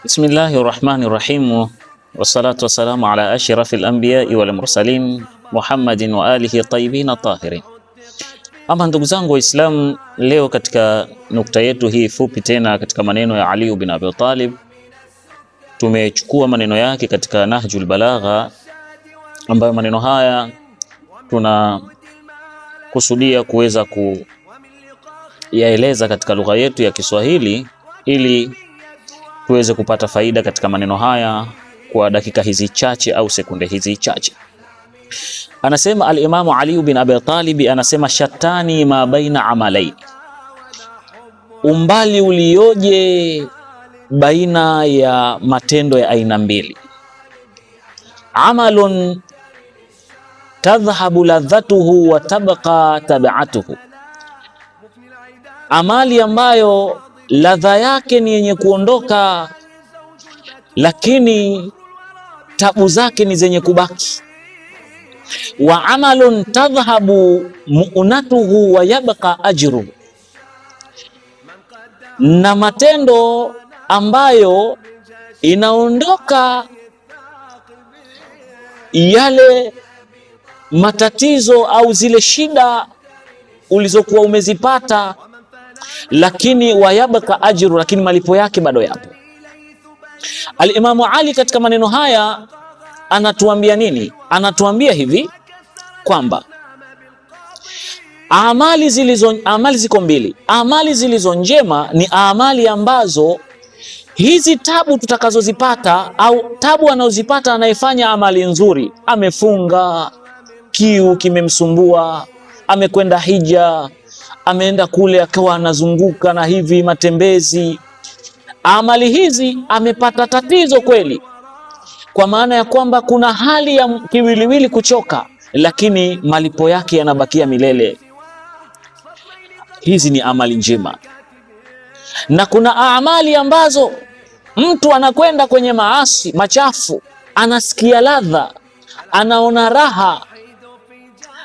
بسم الله الرحمن الرحيم والصلاة والسلام على أشرف الأنبياء والمرسلين محمد وآله الطيبين الطاهرين. Ama ndugu zangu Waislamu, leo katika nukta yetu hii fupi tena katika maneno ya Ali bin Abi Talib, tumechukua maneno yake katika Nahjul Balagha, ambayo maneno haya tunakusudia kuweza kuyaeleza katika lugha yetu ya Kiswahili ili tuweze kupata faida katika maneno haya kwa dakika hizi chache au sekunde hizi chache. Anasema al-Imamu Ali bin Abi Talib, anasema shatani ma baina amalaini, umbali ulioje baina ya matendo ya aina mbili. Amalun tadhhabu ladhatuhu wa tabqa tabi'atuhu, amali ambayo ladha yake ni yenye kuondoka lakini tabu zake ni zenye kubaki. Wa amalun tadhhabu mu'natuhu wa yabqa ajru, na matendo ambayo inaondoka yale matatizo au zile shida ulizokuwa umezipata, lakini wayabaka ajru, lakini malipo yake bado yapo. Al-Imamu Ali katika maneno haya anatuambia nini? Anatuambia hivi kwamba amali ziko mbili. Amali zilizo njema ni amali ambazo hizi tabu tutakazozipata au tabu anazozipata anayefanya amali nzuri, amefunga, kiu kimemsumbua, amekwenda hija, ameenda kule akawa anazunguka na hivi matembezi, amali hizi amepata tatizo kweli, kwa maana ya kwamba kuna hali ya kiwiliwili kuchoka, lakini malipo yake yanabakia milele. Hizi ni amali njema. Na kuna amali ambazo mtu anakwenda kwenye maasi machafu, anasikia ladha, anaona raha,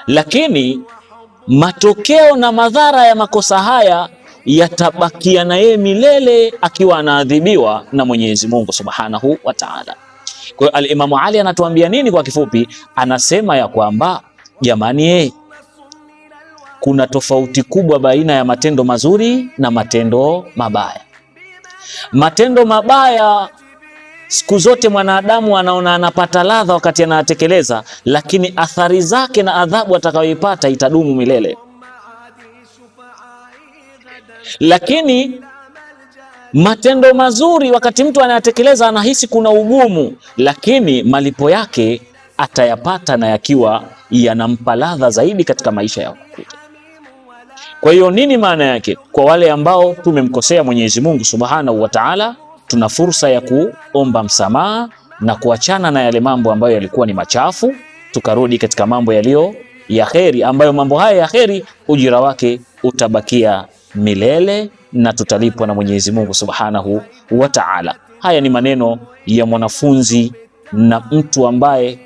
lakini matokeo na madhara ya makosa haya yatabakia na yeye milele akiwa anaadhibiwa na Mwenyezi Mungu Subhanahu wa Ta'ala. Kwa hiyo al-Imamu Ali anatuambia nini kwa kifupi? Anasema ya kwamba jamani, kuna tofauti kubwa baina ya matendo mazuri na matendo mabaya. Matendo mabaya siku zote mwanadamu anaona anapata ladha wakati anatekeleza, lakini athari zake na adhabu atakayoipata itadumu milele. Lakini matendo mazuri wakati mtu anayatekeleza anahisi kuna ugumu, lakini malipo yake atayapata na yakiwa yanampa ladha zaidi katika maisha yao. Kwa hiyo nini maana yake? Kwa wale ambao tumemkosea Mwenyezi Mungu Subhanahu wa Ta'ala, tuna fursa ya kuomba msamaha na kuachana na yale mambo ambayo yalikuwa ni machafu, tukarudi katika mambo yaliyo ya kheri, ambayo mambo haya ya kheri ujira wake utabakia milele na tutalipwa na Mwenyezi Mungu Subhanahu wa Ta'ala. Haya ni maneno ya mwanafunzi na mtu ambaye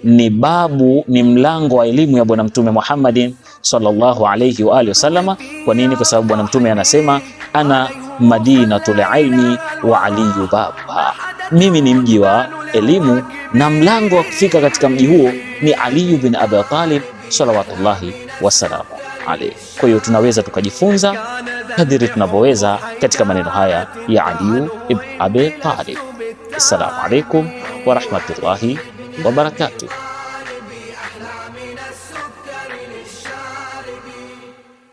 ni babu, ni mlango wa elimu ya Bwana Mtume Muhammadin sallallahu alayhi wa alihi wasallama. Kwa nini? Kwa sababu Bwana Mtume anasema ana madinatul ilmi wa aliyu babuha, mimi ni mji wa elimu na mlango wa kufika katika mji huo ni Ali bin Abi Talib salawatullahi wasalamu alayhi. Kwa hiyo tunaweza tukajifunza kadiri tunavyoweza katika maneno haya ya Ali ibn Abi Talib. Assalamu alaykum wa rahmatullahi wa barakatuh.